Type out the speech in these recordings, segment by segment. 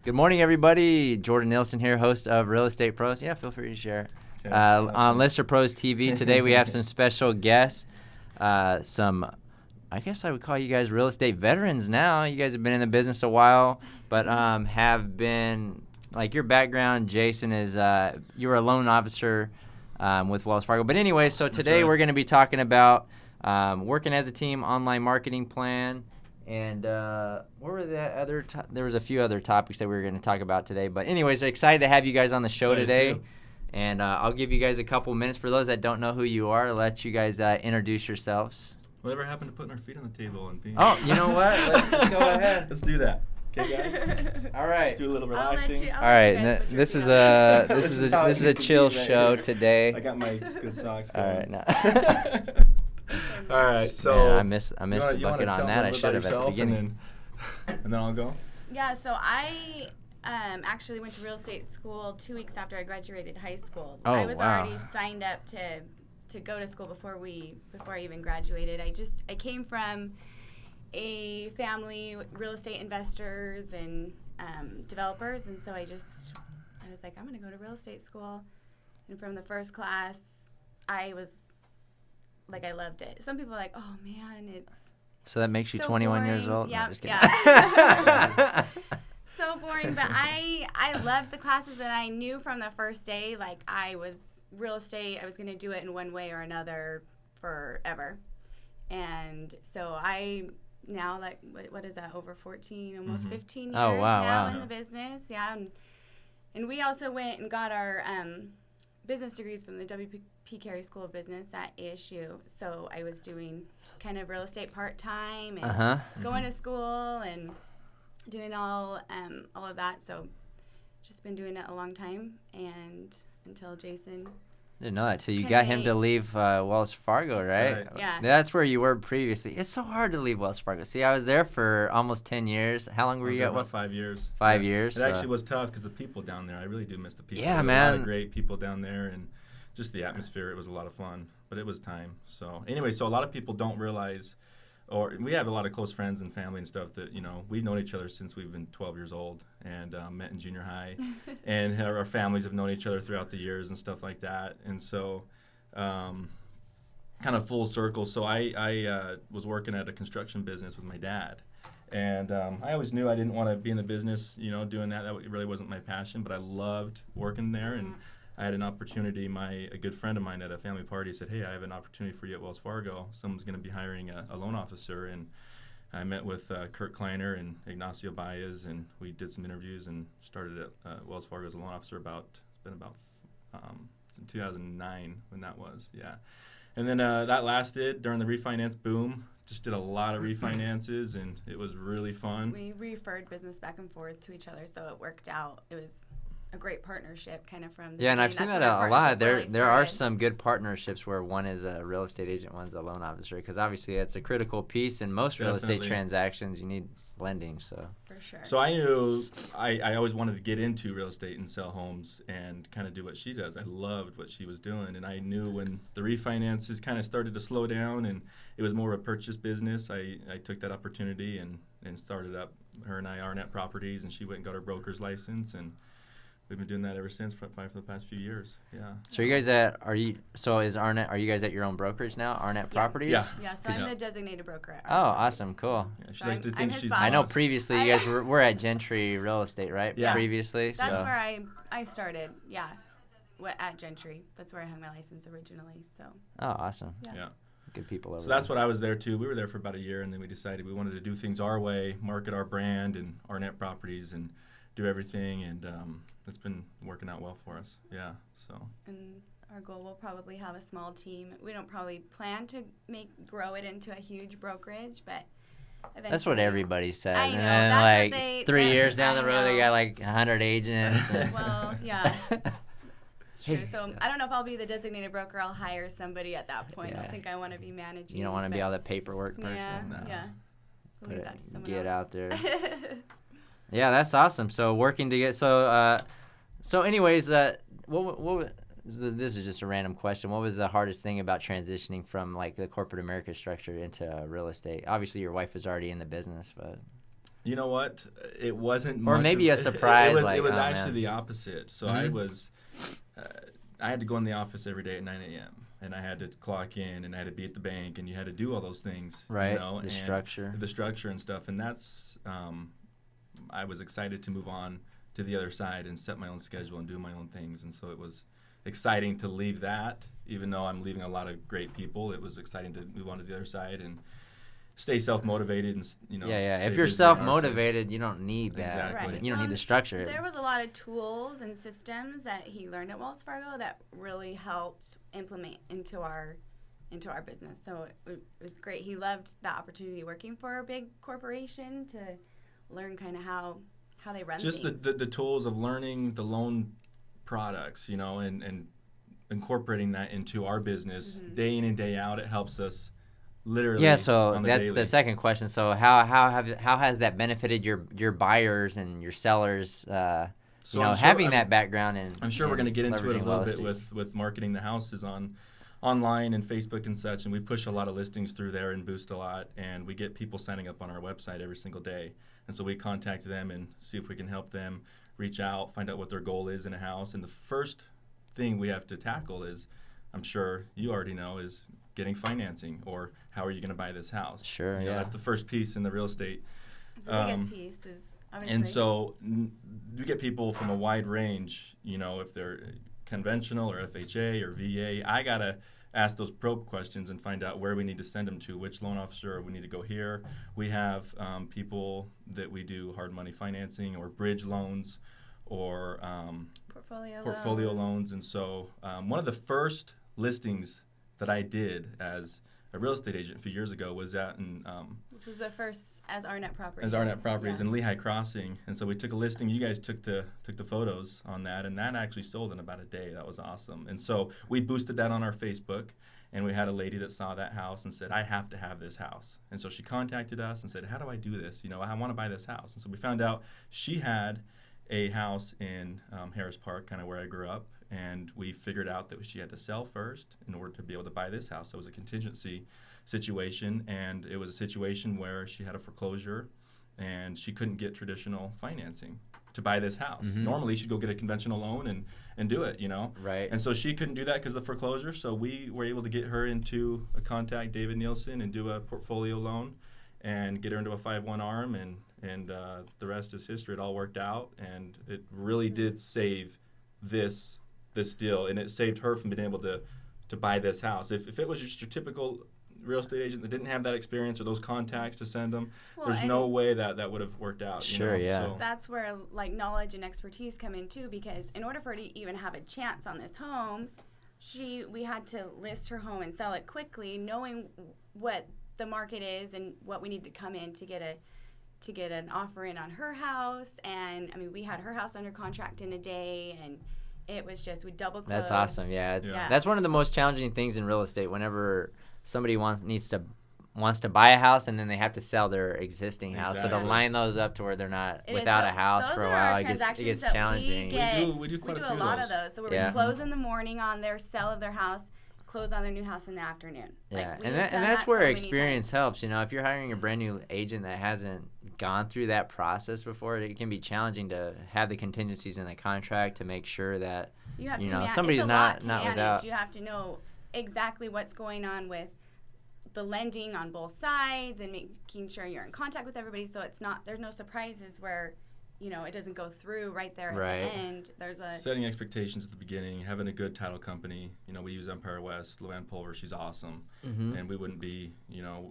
Good morning, everybody. Jordan Nielsen here, host of Real Estate Pros. Yeah, feel free to share. Okay, on Lister Pros TV today, we have some special guests. I guess I would call you guys real estate veterans now. You guys have been in the business a while, but have been, like your background, Jason, is you were a loan officer with Wells Fargo. But anyway, so today we're going to be talking about working as a team, online marketing plan, and what were the other there was a few other topics that we were going to talk about today. But anyways, excited to have you guys on the show today. And I'll give you guys a couple minutes for those that don't know who you are, let you guys introduce yourselves. Whatever happened to putting our feet on the table and being... Oh, you know what? Let's go ahead. Let's do that. Okay, guys? All right. Let's do a little relaxing. All right. This is a chill show today. I got my good socks going. All right. No. All right. So man, I missed the bucket on that. I should have at the beginning. And then I'll go. Yeah. So I actually went to real estate school 2 weeks after I graduated high school. Oh, I was already signed up to go to school before I even graduated. I came from a family with real estate investors and developers, and so I was like, I'm going to go to real estate school. And from the first class, I loved it. Some people are like, oh man, it's so that makes you so 21 boring. years old? Yeah, no, just kidding. Yeah. So boring, but I loved the classes, and I knew from the first day, like, real estate, I was going to do it in one way or another forever. And so now, like, what is that, over 14, almost 15 years now in the business. Yeah, and we also went and got our business degrees from the W.P. Carey School of Business at ASU. So I was doing kind of real estate part-time and going to school and doing all of that. So just been doing it a long time, and until Jason... I didn't know that. So you got him to leave Wells Fargo, right? Yeah. That's where you were previously. It's so hard to leave Wells Fargo. See, I was there for almost 10 years. How long were you at Wells Fargo? 5 years. 5 years. It actually was tough because the people down there, I really do miss the people. Yeah, man. man. A lot of great people down there, and just the atmosphere. It was a lot of fun, but it was time. So anyway, so a lot of people don't realize, or we have a lot of close friends and family and stuff that, we've known each other since we've been 12 years old and met in junior high. And our families have known each other throughout the years and stuff like that. And so kind of full circle. So I was working at a construction business with my dad. And I always knew I didn't want to be in the business, doing that. That really wasn't my passion, but I loved working there. And I had an opportunity. A good friend of mine at a family party said, hey, I have an opportunity for you at Wells Fargo. Someone's going to be hiring a loan officer. And I met with Kurt Kleiner and Ignacio Baez, and we did some interviews and started at Wells Fargo as a loan officer it's been about in 2009 when that was, yeah. And then that lasted during the refinance boom. Just did a lot of refinances, and it was really fun. We referred business back and forth to each other, so it worked out. It was a great partnership kind of from the and I've seen that a lot. Really there are some good partnerships where one is a real estate agent, one's a loan officer, because obviously it's a critical piece in most real estate transactions. You need blending, so for sure. So I knew I always wanted to get into real estate and sell homes and kind of do what she does. I loved what she was doing, and I knew when the refinances kind of started to slow down and it was more of a purchase business, I took that opportunity and started up her and I Arnett Properties, and she went and got her broker's license, and we've been doing that ever since for the past few years. Yeah. So you guys are you guys at your own brokerage now, Arnett Properties? Yeah. Yeah, so I'm the designated broker at Arnett Properties. Awesome, cool. Yeah, she likes to think she's I know previously you guys were at Gentry Real Estate, right? Yeah. Previously. That's where I started, yeah, at Gentry. That's where I hung my license originally, so. Oh, awesome. Yeah. Good people over there. So that's what I was there too. We were there for about a year, and then we decided we wanted to do things our way, market our brand and Arnett Properties, and do everything, and it's been working out well for us. Yeah, so. And our goal will probably have a small team. We don't probably plan to grow it into a huge brokerage, but eventually. That's what everybody says. I know, and then that's like 3 years down the road, they got like 100 agents. Well, yeah. It's true. So I don't know if I'll be the designated broker. I'll hire somebody at that point. I don't think I want to be managing. You don't want to be all the paperwork person. Yeah, no. yeah. We'll leave that to someone Get else. out there. Yeah, that's awesome. So working to get so anyways, what this is just a random question. What was the hardest thing about transitioning from like the corporate America structure into real estate? Obviously, your wife was already in the business, but You know what? It wasn't Or much maybe of, a surprise. It was oh, actually man. the opposite. So I had to go in the office every day at 9 a.m. and I had to clock in and I had to be at the bank and you had to do all those things. Right. You know, The structure and stuff. And that's I was excited to move on to the other side and set my own schedule and do my own things. And so it was exciting to leave that, even though I'm leaving a lot of great people. It was exciting to move on to the other side and stay self-motivated and If you're self-motivated, you don't need that. Exactly. You don't need the structure. There was a lot of tools and systems that he learned at Wells Fargo that really helped implement into our business. So it was great. He loved the opportunity working for a big corporation to learn kind of how they run just things. the tools of learning the loan products, and incorporating that into our business day in and day out. It helps us. Literally, so that's the second question. So how has that benefited your buyers and your sellers? Having that background and I'm sure we're going to get into it a little bit estate. with marketing the houses online and Facebook and such, and we push a lot of listings through there and boost a lot, and we get people signing up on our website every single day, and so we contact them and see if we can help them reach out, find out what their goal is in a house, and the first thing we have to tackle is, I'm sure you already know, is getting financing, or how are you going to buy this house? Sure, That's the first piece in the real estate. It's the biggest piece is obviously. And so we get people from a wide range, if they're conventional or FHA or VA. I got to ask those probe questions and find out where we need to send them to, which loan officer we need to go here. We have people that we do hard money financing or bridge loans or portfolio loans. And so one of the first listings that I did as a real estate agent a few years ago was out in this was the first as Arnett Properties. As Arnett Properties in Lehigh Crossing, and so we took a listing. You guys took the photos on that, and that actually sold in about a day. That was awesome. And so we boosted that on our Facebook, and we had a lady that saw that house and said, "I have to have this house." And so she contacted us and said, "How do I do this? I want to buy this house." And so we found out she had a house in Harris Park, kind of where I grew up. And we figured out that she had to sell first in order to be able to buy this house. So it was a contingency situation, and it was a situation where she had a foreclosure, and she couldn't get traditional financing to buy this house. Normally, she'd go get a conventional loan and do it, Right. And so she couldn't do that because of the foreclosure. So we were able to get her into a contact David Nielsen and do a portfolio loan and get her into a 5-1 ARM, and the rest is history. It all worked out, and it really did save this deal, and it saved her from being able to buy this house. If it was just your typical real estate agent that didn't have that experience or those contacts to send them, there's no way that would have worked out. Sure, yeah. So. That's where knowledge and expertise come in too, because in order for her to even have a chance on this home, we had to list her home and sell it quickly, knowing what the market is and what we need to come in to get an offer in on her house. And I mean, we had her house under contract in a day, and it was just, we double closed. That's awesome. Yeah, that's one of the most challenging things in real estate. Whenever somebody wants to buy a house and then they have to sell their existing house, so to line those up to where they're not without a house for a while, it gets challenging. We do quite a few a lot of those. So we would close in the morning on their sale of their house, close on their new house in the afternoon. Yeah, and that's where experience helps. If you're hiring a brand new agent that hasn't gone through that process before, it can be challenging to have the contingencies in the contract to make sure that somebody's not without. You have to know exactly what's going on with the lending on both sides and making sure you're in contact with everybody, so there's no surprises where it doesn't go through right there at the end. There's setting expectations at the beginning, having a good title company. We use Empire West, Luann Pulver. She's awesome, and we wouldn't be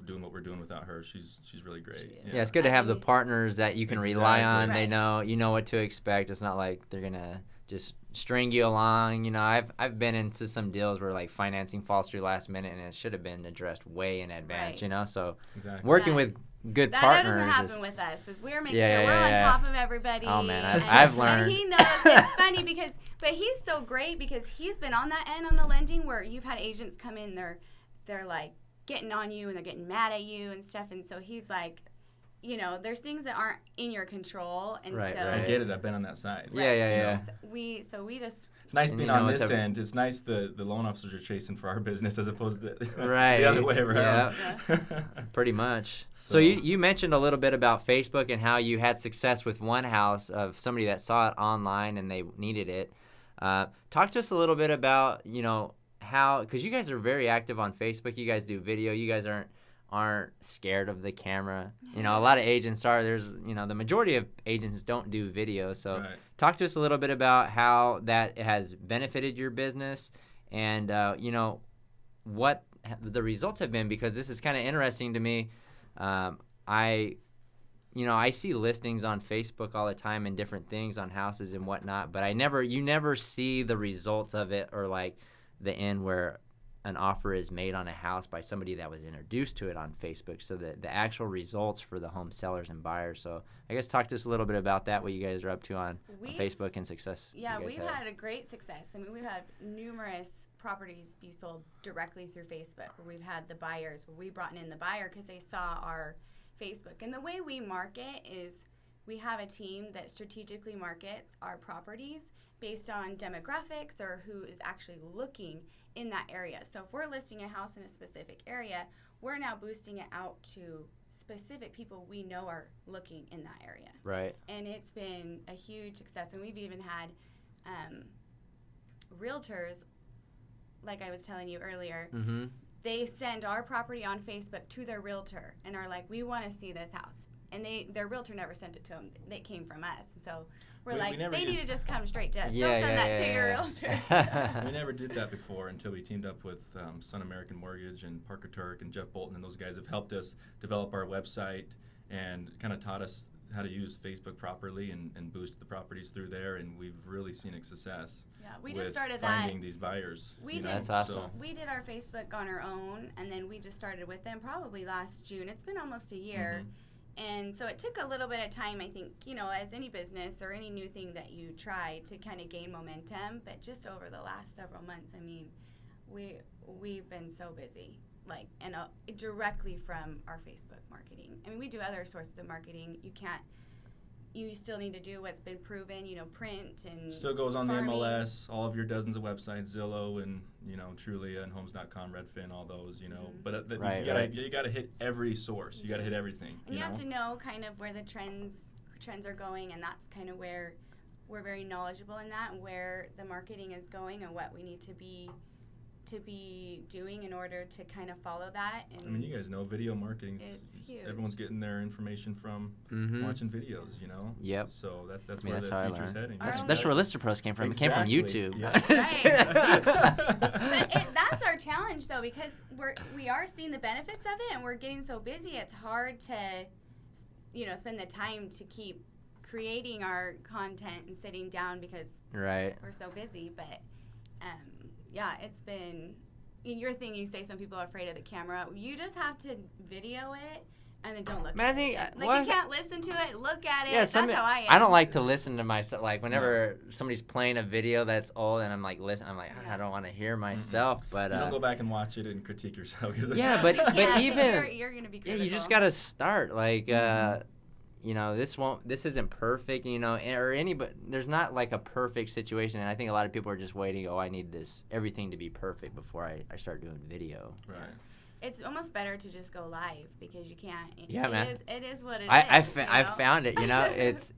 doing what we're doing without her. She's really great. Yeah, it's good to have the partners that you can rely on. Right. They know what to expect. It's not like they're gonna just string you along. I've been into some deals where financing falls through last minute, and it should have been addressed way in advance. So working with good partners. That doesn't happen with us. We're making sure we're on top of everybody. Oh man, I've learned. And he knows. It's funny but he's so great because he's been on that end on the lending where you've had agents come in, they're like getting on you and they're getting mad at you and stuff, and so he's like, there's things that aren't in your control, and I get it. I've been on that side. Yeah. So we just It's nice And, being you know, on with this the- end. It's nice the loan officers are chasing for our business as opposed to Right. the other way around. Pretty much. So So you mentioned a little bit about Facebook and how you had success with one house of somebody that saw it online and they needed it. Talk to us a little bit about, you know, how, because you guys are very active on Facebook. You guys do video. You guys aren't scared of the camera. You know, a lot of agents are. There's, you know, the majority of agents don't do video. So Right. talk to us a little bit about how that has benefited your business and, you know, what the results have been, because this is kind of interesting to me. I see listings on Facebook all the time and different things on houses and whatnot, but you never see the results of it, or like the end where an offer is made on a house by somebody that was introduced to it on Facebook. So the actual results for the home sellers and buyers. So I guess talk to us a little bit about that, what you guys are up to on Facebook and success. Yeah, you guys we've have. had a great success. I mean, we've had numerous properties be sold directly through Facebook, where we've had the buyers, where we brought in the buyer because they saw our Facebook. And the way we market is we have a team that strategically markets our properties based on demographics or who is actually looking in that area. So if we're listing a house in a specific area, we're now boosting it out to specific people we know are looking in that area. Right. And it's been a huge success. And we've even had realtors, like I was telling you earlier, Mm-hmm. they send our property on Facebook to their realtor and are like, we want to see this house. And their realtor never sent it to them. They came from us. So we're like, they need to just come straight to us. Don't send that to your realtor. We never did that before until we teamed up with Sun American Mortgage and Parker Turk and Jeff Bolton, and those guys have helped us develop our website and kind of taught us how to use Facebook properly and boost the properties through there, and we've really seen a success. Yeah, we with just started finding these buyers. That's awesome. So, we did our Facebook on our own, and then we just started with them probably last June. It's been almost a year. And so it took a little bit of time, I think, you know, as any business or any new thing that you try to kind of gain momentum. But just over the last several months, I mean, we've been so busy, like, and directly from our Facebook marketing. I mean, we do other sources of marketing. You still need to do what's been proven, you know, print and still goes on the farming. MLS, all of your dozens of websites, Zillow and, you know, Trulia and Homes.com, Redfin, all those, you know. But you got to hit every source. You got to hit everything. And you have to know kind of where the trends are going, and that's kind of where we're very knowledgeable in that, and where the marketing is going and what we need to be doing in order to kind of follow that. And I mean, you guys know video marketing. It's huge. Everyone's getting their information from watching videos, you know. Yep. So that's mean, where that's the how I future's learned. heading. That's where Lister Pros came from. Exactly. It came from YouTube. Yeah. But that's our challenge, though, because we are seeing the benefits of it, and we're getting so busy. It's hard to, you know, spend the time to keep creating our content and sitting down because we're so busy. But yeah, it's been your thing. You say some people are afraid of the camera. You just have to video it and then don't look at it. Like, you can't listen to it, look at it. Yeah, that's how I am. I don't like to listen to myself. Like, whenever somebody's playing a video that's old and I'm like, I don't want to hear myself. But you don't go back and watch it and critique yourself. Yeah, but even you're gonna be critical. you just gotta start. Like, you know, this isn't perfect, you know, but there's not like a perfect situation. And I think a lot of people are just waiting, I need everything to be perfect before I start doing video. Right. It's almost better to just go live because you can't. Yeah, man. It is what it is. I found it, you know, it's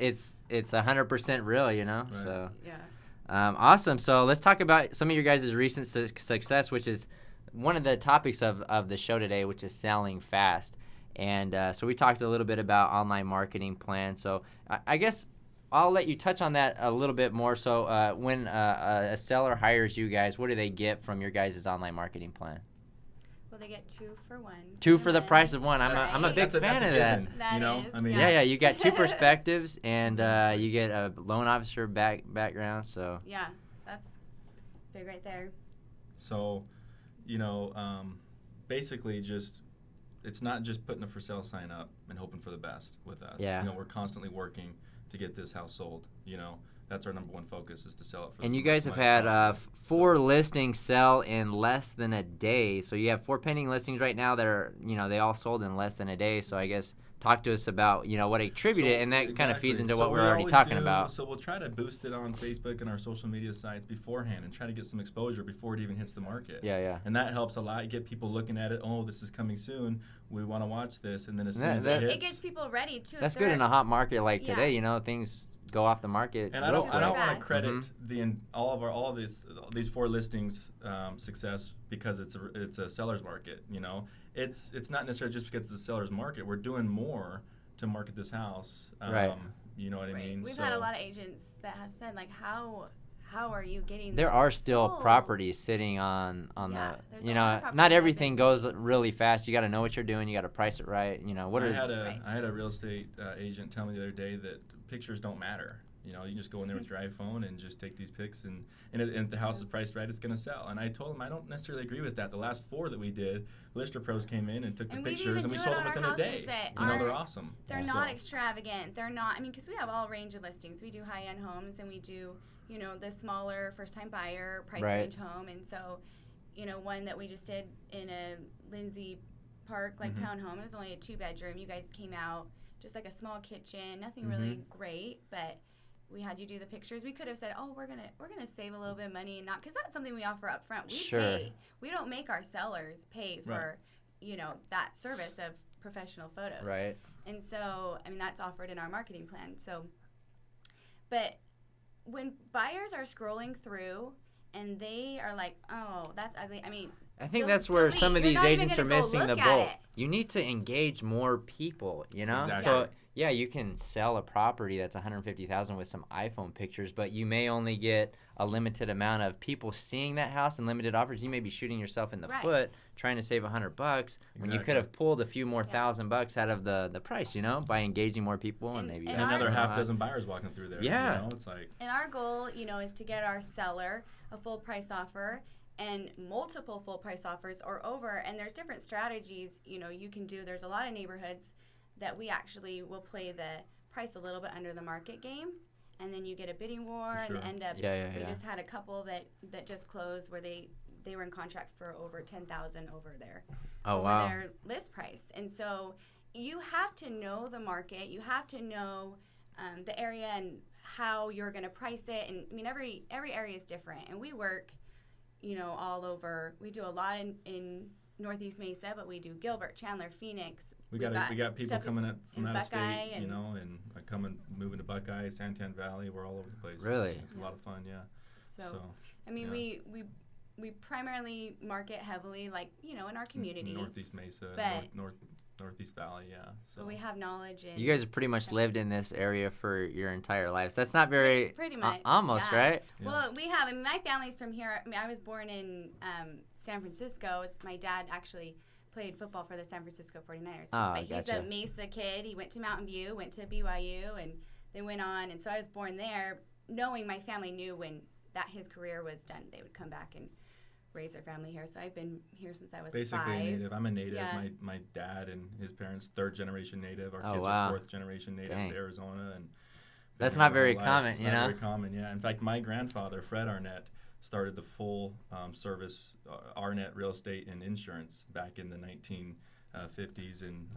100% real, you know. Right. So yeah. Awesome. So let's talk about some of your guys' recent success, which is one of the topics of the show today, which is selling fast. And so we talked a little bit about online marketing plans. So I guess I'll let you touch on that a little bit more. So when a seller hires you guys, what do they get from your guys' online marketing plan? Well, they get 2 for 1. 2 for the price of 1. I'm a big fan of that. That you know, is, I mean, Yeah, you got 2 perspectives, and you get a loan officer background. So yeah, that's big right there. So, you know, basically just. It's not just putting a for sale sign up and hoping for the best with us. Yeah. You know, we're constantly working to get this house sold. You know, that's our number one focus, is to sell it for. And you guys have had 4 listings sell in less than a day. So you have 4 pending listings right now that are, they all sold in less than a day. So I guess talk to us about, what attributed, and that kind of feeds into what we're already talking about. So we'll try to boost it on Facebook and our social media sites beforehand and try to get some exposure before it even hits the market. Yeah. And that helps a lot. Get people looking at it. Oh, this is coming soon. We want to watch this. And then as soon as it hits. It gets people ready, too. That's good in a hot market like today. Things go off the market. And I don't want to credit all of these 4 listings success because it's a seller's market. It's not necessarily just because it's a seller's market. We're doing more to market this house. Right. You know what I mean? We've had a lot of agents that have said, like, how are you getting there this are still sold? Properties sitting on not everything goes really fast. You got to know what you're doing. You got to price it right. I had a real estate agent tell me the other day that pictures don't matter. You just go in there with your iPhone and just take these pics, and if the house is priced right, it's going to sell. And I told him I don't necessarily agree with that. The last 4 that we did, Lister Pros came in and took the pictures, and we sold them within a day. They're awesome. They're not extravagant. They're not. Because we have all range of listings. We do high-end homes, and we do the smaller first-time buyer price range home. And so, one that we just did in a Lindsay Park townhome. It was only a 2-bedroom. You guys came out just like a small kitchen, nothing really great, but we had you do the pictures. We could have said, "Oh, we're gonna save a little bit of money," and not because that's something we offer up front. We pay. We don't make our sellers pay for, that service of professional photos. Right. And so, that's offered in our marketing plan. So, but when buyers are scrolling through and they are like, "Oh, that's ugly," I think that's where some of these agents are missing the boat. It. You need to engage more people, Exactly. So yeah, you can sell a property that's $150,000 with some iPhone pictures, but you may only get a limited amount of people seeing that house and limited offers. You may be shooting yourself in the foot trying to save $100 when you could have pulled a few more $1,000 out of the price, by engaging more people and maybe another half dozen buyers walking through there. Yeah. It's like. And our goal, is to get our seller a full price offer and multiple full price offers or over. And there's different strategies, you can do. There's a lot of neighborhoods that we actually will play the price a little bit under the market game, and then you get a bidding war and end up. We just had a couple that just closed where they were in contract for over $10,000 over their their list price. And so you have to know the market. You have to know the area and how you're going to price it. And every area is different, and we work all over. We do a lot in Northeast Mesa, but we do Gilbert, Chandler, Phoenix. We got people coming up from out of state, and moving to Buckeye, Santan Valley. We're all over the place. Really? It's a lot of fun, yeah. So we primarily market heavily, in our community. Northeast Mesa, Northeast Valley, yeah. So but we have knowledge. You guys have pretty much lived in this area for your entire lives. That's not very pretty much almost right. Yeah. Well, we have. My family's from here. I was born in San Francisco. My dad actually played football for the San Francisco 49ers. But he's a Mesa kid. He went to Mountain View, went to BYU, and they went on. And so I was born there, knowing my family knew when his career was done, they would come back and raise their family here. So I've been here since I was basically 5. a native. I'm a native. Yeah. My dad and his parents, 3rd generation native. Our kids wow. are 4th generation native to Arizona. And that's not very common, It's not very common, yeah. In fact, my grandfather, Fred Arnett, started the full service Arnett Real Estate and Insurance back in the 1950s and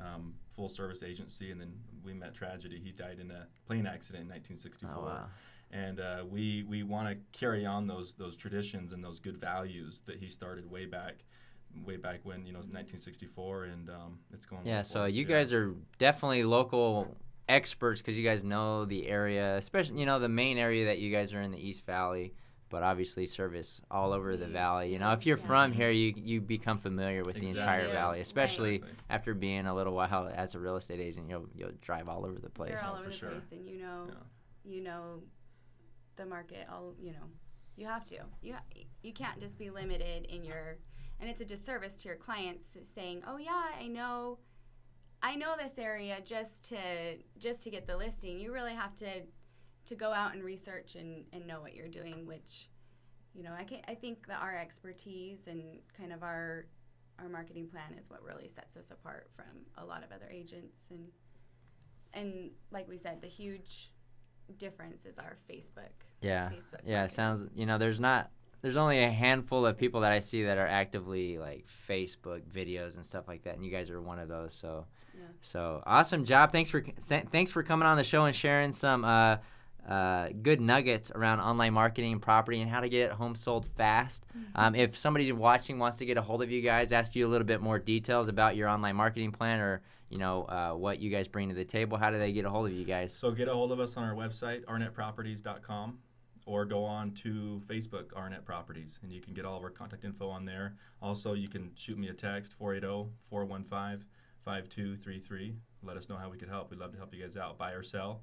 full service agency. And then we met tragedy. He died in a plane accident in 1964. Oh, wow. And we want to carry on those traditions and those good values that he started way back when 1964, and it's going. Yeah, so you guys are definitely local experts because you guys know the area, especially the main area that you guys are in, the East Valley. But obviously service all over the valley. If you're from here, you become familiar with the entire valley, especially after being a little while as a real estate agent. You'll drive all over the place. You're all over the place, and you know the market. You have to. You can't just be limited in your. And it's a disservice to your clients saying, "Oh yeah, I know this area just to get the listing." You really have to go out and research and know what you're doing, which, I think that our expertise and kind of our marketing plan is what really sets us apart from a lot of other agents. And like we said, the huge difference is our Facebook. Yeah. Facebook Yeah. It marketing. sounds. There's only a handful of people that I see that are actively like Facebook videos and stuff like that, and you guys are one of those. So, Yeah. so awesome job. Thanks for coming on the show and sharing some good nuggets around online marketing and property and how to get home sold fast. If somebody watching wants to get a hold of you guys, ask you a little bit more details about your online marketing plan, or what you guys bring to the table, how do they get a hold of you guys? So get a hold of us on our website, arnettproperties.com, or go on to Facebook, Arnett Properties, and you can get all of our contact info on there. Also, you can shoot me a text, 480-415-5233. Let us know how we could help. We'd love to help you guys out, buy or sell,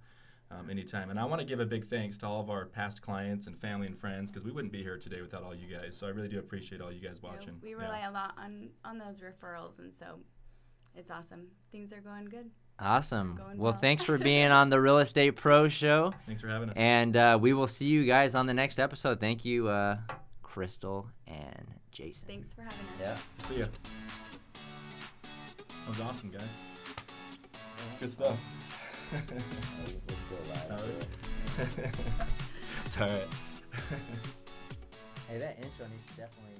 anytime. And I want to give a big thanks to all of our past clients and family and friends, because we wouldn't be here today without all you guys. So I really do appreciate all you guys watching. We rely a lot on those referrals, and so it's awesome. Things are going good. Awesome. Going Well, well. thanks for being on the Real Estate Pro Show. Thanks for having us. And we will see you guys on the next episode. Thank you, Krystal and Jason. Thanks for having us. Yeah. See ya. That was awesome, guys. Good stuff. It's all right. Hey, that intro needs to definitely...